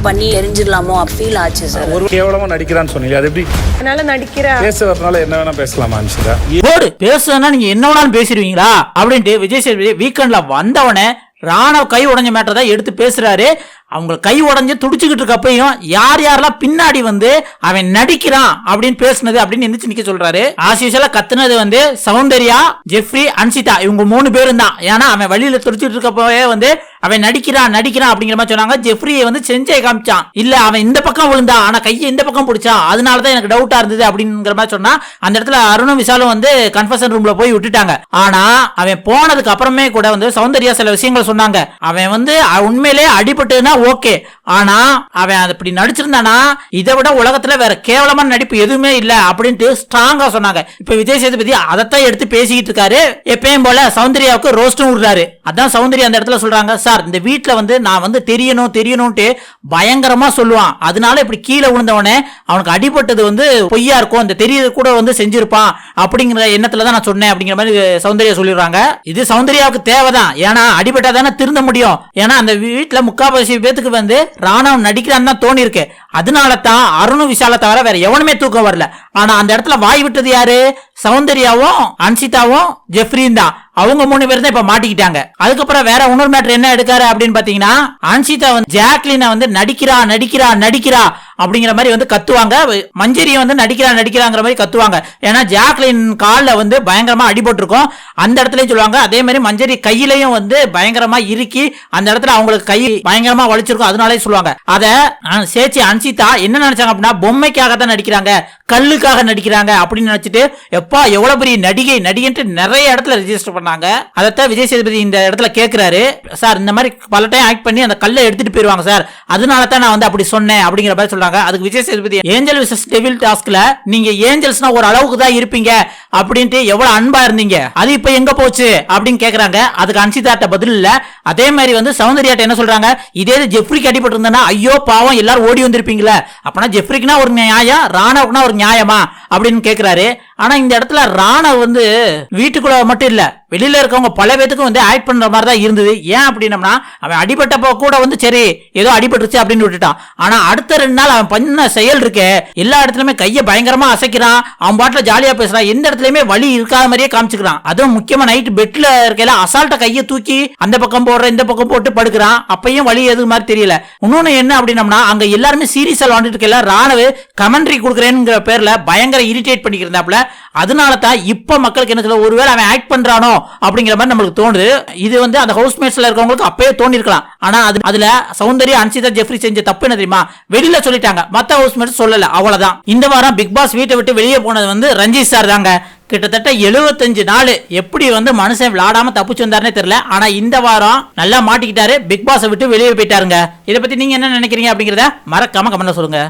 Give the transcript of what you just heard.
பண்ணி எரிஞ்சிடலாமோ ஃபீல் ஆச்சு சார். ஒரு கேவலமா நடிக்கிறான்னு சொன்னீங்க, அது எப்படி? அதனால நடிக்கிற பேச வரனால என்ன வேணா பேசலாமா அன்ஷிதா? போடு பேசுனா நீங்க என்ன வேணாலும் பேசிடுவீங்களா அப்படின்ட்டு விஜய் சேதுபதி வீக்கெண்ட்ல வந்தவனே ராணவ் கை உடஞ்ச மேட்டர் தான் எடுத்து பேசுறாரு. அவங்க கை உடஞ்சு துடிச்சுக்கிட்டு இருக்கப்பையும் யார் யாரெல்லாம் பின்னாடி வந்து அவன் நடிக்கிறான் அப்படின்னு பேசுனது அப்படின்னு எந்திரிச்சு நிக்க சொல்றாரு. ஆசிஷலா கத்துனது வந்து சௌந்தர்யா, ஜெஃப்ரி, அன்சிதா இவங்க 3 பேரும் தான். ஏன்னா அவன் வழியில துடிச்சுட்டு இருக்கப்பவே வந்து அவன் நடிக்கிறான் அப்படிங்கிற மாதிரி சொன்னாங்க. ஜெஃப்ரியை வந்து செஞ்சே காமிச்சான், இல்ல அவன் இந்த பக்கம் விழுந்தான் ஆனா கையை இந்த பக்கம் பிடிச்சான், அதனாலதான் எனக்கு டவுட்டா இருந்தது அப்படிங்கிற மாதிரி சொன்னா. அந்த இடத்துல அருணும் விஷாலும் வந்து கன்ஃபெஷன் ரூம்ல போய் விட்டுட்டாங்க. ஆனா அவன் போனதுக்கு அப்புறமே கூட வந்து சௌந்தர்யா சில விஷயங்கள் சொன்னாங்க. அவன் வந்து உண்மையிலே அடிபட்டுனா ஓகே, ஆனா அவன் அப்படி நடிச்சிருந்தானா இதை விட உலகத்துல வேற கேவலமான நடிப்பு எதுவுமே இல்ல அப்படின்ட்டு ஸ்ட்ராங்கா சொன்னாங்க. இப்ப விஜய் சேதுபதி அதைத்தான் எடுத்து பேசிக்கிட்டு இருக்காரு. எப்பயும் போல சௌந்தர்யாவுக்கு ரோஸ்டும் விடுறாரு. அதான் சௌந்தர்யா அந்த இடத்துல சொல்றாங்க, சார் இந்த வீட்டுல வந்து நான் வந்து தெரியணும்ட்டு பயங்கரமா சொல்லுவான், அதனால இப்படி கீழே விழுந்தவனே அவனுக்கு அடிபட்டது வந்து பொய்யா இருக்கும், அந்த தெரியறது கூட வந்து செஞ்சிருப்பான் அப்படிங்கிற எண்ணத்துலதான் நான் சொன்னேன் அப்படிங்கிற மாதிரி சௌந்தர்யா சொல்லிடுறாங்க. இது சௌந்தர்யாவுக்கு தேவைதான், ஏன்னா அடிபட்டாதானே திருந்த முடியும். ஏன்னா அந்த வீட்டுல முக்கால்வாசி பேத்துக்கு வந்து ராணவ் நடிக்கிறான்னு தான் தோணி இருக்கு. அதனால தான் அருணும் விஷாலை தவிர வேற எவனுமே தூக்கம் வரல. ஆனா அந்த இடத்துல வாய் விட்டது யாரு? சௌந்தர்யாவும் அன்சிதாவும் ஜெஃப்ரியும் தான். அவங்க 3 பேர் தான் இப்ப மாட்டிக்கிட்டாங்க. அதுக்கப்புறம் வேற இன்னொரு மேட்டர் என்ன எடுக்காரு அப்படின்னு பாத்தீங்கன்னா, அன்சிதா வந்து ஜாக்லினை வந்து நடிக்கிறா அப்படிங்கிற மாதிரி வந்து கத்துவாங்க. மஞ்சரியை வந்து நடிக்கிறாங்கிற மாதிரி கத்துவாங்க. ஏன்னா ஜாக்லின் கால்ல வந்து பயங்கரமா அடிபட்டு இருக்கும், அந்த இடத்துலயும் சொல்லுவாங்க. அதே மாதிரி மஞ்சரி கையிலையும் வந்து பயங்கரமா இறுக்கி அந்த இடத்துல அவங்களுக்கு கை பயங்கரமா வலிச்சிருக்கும், அதனாலே சொல்லுவாங்க. அத சேச்சி அன்சிதா என்ன நினைச்சாங்க அப்படின்னா, பொம்மைக்காக தான் நடிக்கிறாங்க, கல்லுக்காக நடிக்கிறாங்க அப்படின்னு நினைச்சிட்டு எப்பா எவ்வளவு பெரிய நடிகைன்ட்டு நிறைய இடத்துல ரெஜிஸ்டர் பண்ணாங்க. அதைத்தான் விஜய் சேதுபதி இந்த இடத்துல கேட்கிறாரு, சார் இந்த மாதிரி பல டைம் ஆக்ட் பண்ணி அந்த கல்லை எடுத்துட்டு போயிருவாங்க சார், அதனால தான் நான் வந்து அப்படி சொன்னேன் அப்படிங்கிற மாதிரி சொல்றாங்க. அதுக்கு Vijay Sethupathi, angel versus devil டாஸ்க்ல நீங்க ஏஞ்சல்ஸ்னா ஒரு அளவுக்கு தான் இருப்பீங்க அப்படின்ட்டு எவ்வளவு அன்பா இருந்தீங்க, அது இப்ப எங்க போச்சு அப்படின்னு கேக்குறாங்க. அதுக்கு அன்சிதாட்ட பதில் இல்ல. அதே மாதிரி வந்து சௌந்தர்யாட்ட என்ன சொல்றாங்க, இதே ஜெஃப்ரிக்கு அடிபட்டு இருந்தா ஐயோ பாவம் எல்லாரும் ஓடி வந்திருப்பீங்களா, அப்பனா ஜெஃப்ரிக்குனா ஒரு நியாயம், ராணவுக்குனா ஒரு நியாயமா அப்படின்னு கேக்குறாரு. ஆனா இந்த இடத்துல ராணவ் வந்து வீட்டுக்குள்ள மட்டும் இல்ல, வெளியில இருக்கவங்க பல பேத்துக்கும் வந்து ஆக்ட் பண்ற மாதிரி தான் இருந்தது. ஏன் அப்படின்னம்னா, அவன் அடிபட்டப்போ கூட வந்து சரி ஏதோ அடிபட்டுருச்சு அப்படின்னு விட்டுட்டான். ஆனா அடுத்த 2 நாள் அவன் பண்ண செயல் இருக்கு, எல்லா இடத்துலயுமே கையை பயங்கரமா அசைக்கிறான், அவன் பாட்டுல ஜாலியா பேசுறான், எந்த இடத்துலயுமே வலி இருக்காத மாதிரியே காமிச்சுக்கிறான். அதுவும் முக்கியமா நைட் பெட்ல இருக்கையில அசால்ட்ட கையை தூக்கி அந்த பக்கம் போடுற இந்த பக்கம் போட்டு படுக்கிறான், அப்பயும் வலி எது மாதிரி தெரியல. இன்னொன்னு என்ன அப்படின்னம்னா, அங்க எல்லாருமே சீரியஸா விளாண்டுட்டு இருக்கையில ராணவ் கமெண்ட்ரி கொடுக்குறேங்கிற பேர்ல பயங்கர இரிட்டேட் பண்ணிக்கிறாப்ல. அதனால தான் இப்ப மக்களுக்கு என்ன சொல்ல, ஒருவேளை அவன் ஆக்ட் பண்றானோ அப்படிங்கிற மாதிரி நம்மளுக்கு தோணுது. இது வந்து அந்த ஹவுஸ்மேட்ஸ்ல இருக்கவங்களுக்கு அப்பவே தோணி இருக்கலாம். ஆனா அதுல சௌந்தர்யா, அன்சிதா, ஜெஃப்ரி செஞ்ச தப்பு என்ன தெரியுமா, வெளியில சொல்லிட்டாங்க, மத்த ஹவுஸ்மேட்ஸ் சொல்லல, அவ்வளவுதான். இந்த வாரம் பிக் பாஸ் வீட்டை விட்டு வெளியே போனது வந்து ரஞ்சித் சார் தாங்க. கிட்டத்தட்ட 75 நாள் எப்படி வந்து மனுஷன் விளையாடாம தப்பிச்சு வந்தாருன்னே தெரியல. ஆனா இந்த வாரம் நல்லா மாட்டிக்கிட்டாரு, பிக் பாஸ் விட்டு வெளியே போயிட்டாருங்க. இதை பத்தி நீங்க என்ன நினைக்கிறீங்க அப்படிங்கறத மறக்காம கமெண்ட்ல சொல்லுங்க.